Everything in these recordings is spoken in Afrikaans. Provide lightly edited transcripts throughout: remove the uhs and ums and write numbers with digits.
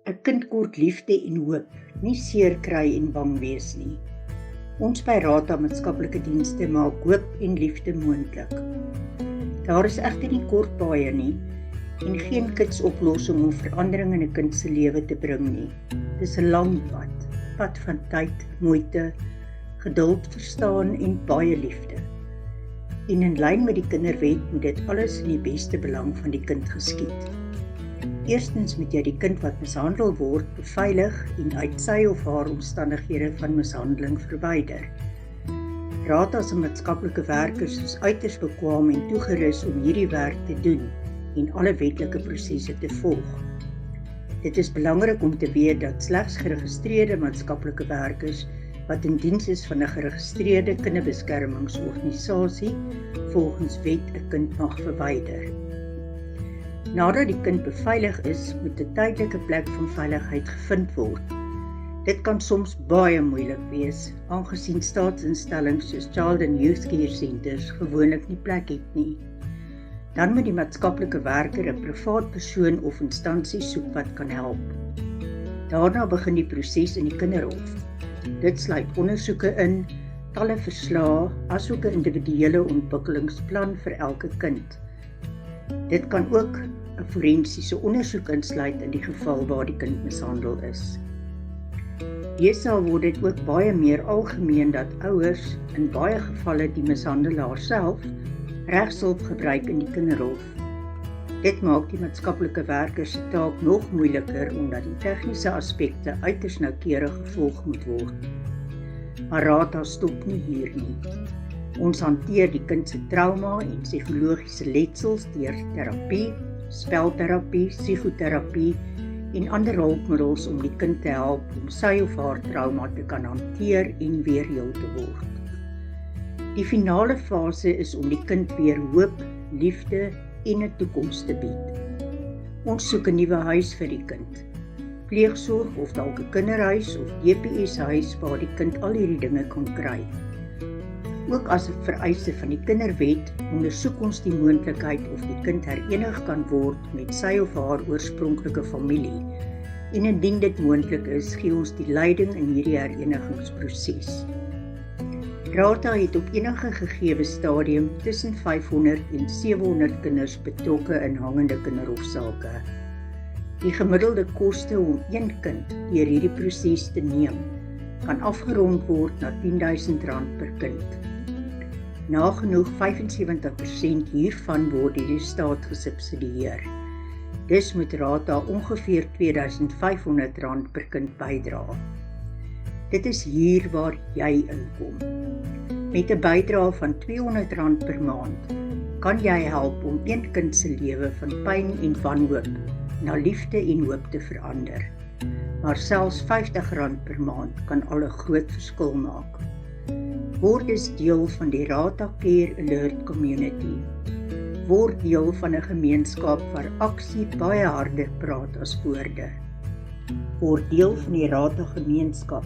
'n kind kort liefde en hoop, nie seer kry en bang wees nie. Ons by Rata Maatskaplike Dienste maak hoop en liefde moontlik. Daar is egter nie kort paaie nie en geen kitsoplossing om verandering in 'n kind se lewe te bring nie. Dis 'n lang pad van tyd, moeite, geduld, verstaan en baie liefde. En in lyn met die kinderwet moet dit alles in die beste belang van die kind geskied. Eerstens moet jy die kind wat mishandel word beveilig en uit sy of haar omstandighede van mishandeling verwyder. Rata se maatskaplike werkers is uiters bekwaam en toegerus om hierdie werk te doen en alle wetlike prosesse te volg. Dit is belangrik om te weet dat slegs geregistreerde maatskaplike werkers wat in diens is van 'n geregistreerde kinderbeskermingsorganisasie volgens wet 'n kind mag verwyder. Nadat die kind beveilig is, moet 'n tydelike plek van veiligheid gevind word. Dit kan soms baie moeilik wees, aangesien staatsinstellings soos Child and Youth Care Centers gewoonlik nie plek het nie. Dan moet die maatskaplike werker 'n privaat persoon of instansie soek wat kan help. Daarna begin die proses in die kinderhof. Dit sluit ondersoeke in, talle verslae, asook 'n individuele ontwikkelingsplan vir elke kind. Dit kan ook 'n forensiese ondersoek insluit in die geval waar die kind mishandel is. Deesdae word dit ook baie meer algemeen dat ouers, in baie gevalle die mishandelaar self, regshulp gebruik in die kinderhof. Dit maak die maatskaplike werker se taak nog moeiliker omdat die tegniese aspekte uiters noukeurig gevolg moet word. Maar Rata stop nie hier nie. Ons hanteer die kind se trauma en psigologiese letsels deur terapie, spelterapie, psigoterapie en ander hulpmiddels om die kind te help om sy of haar trauma te kan hanteer en weer heel te word. Die finale fase is om die kind weer hoop, liefde en 'n toekoms te bied. Ons soek 'n nuwe huis vir die kind. Pleegsorg of dalk 'n kinderhuis of DPS-huis waar die kind al hierdie dinge kan kry. Ook as 'n vereiste van die kinderwet, ondersoek ons die moontlikheid of die kind herenig kan word met sy of haar oorspronklike familie. En indien dit moontlik is, gee ons die leiding in hierdie herenigingsproses. Rata het op enige gegeewe stadium tussen 500 en 700 kinders betrokke in hangende kinderhofsaake. Die gemiddelde koste om een kind deur hierdie proses te neem, kan afgerond word na R10.000 per kind. Nagenoeg 75% hiervan word deur die staat gesubsidieer. Dus moet Rata ongeveer R2.500 per kind bydra. Dit is hier waar jy inkom. Met 'n bydrae van R200 per maand kan jy help om een kind se lewe van pyn en wanhoop na liefde en hoop te verander. Maar selfs R50 per maand kan al 'n groot verskil maak. Word dus deel van die Rata Care Alert Community. Word deel van 'n gemeenskap waar aksie baie harder praat as woorde. Word deel van die Rata gemeenskap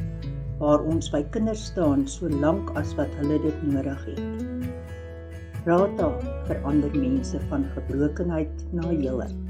waar ons by kinders staan so lank as wat hulle dit nodig het. Rata verander mense van gebrokenheid na heelheid.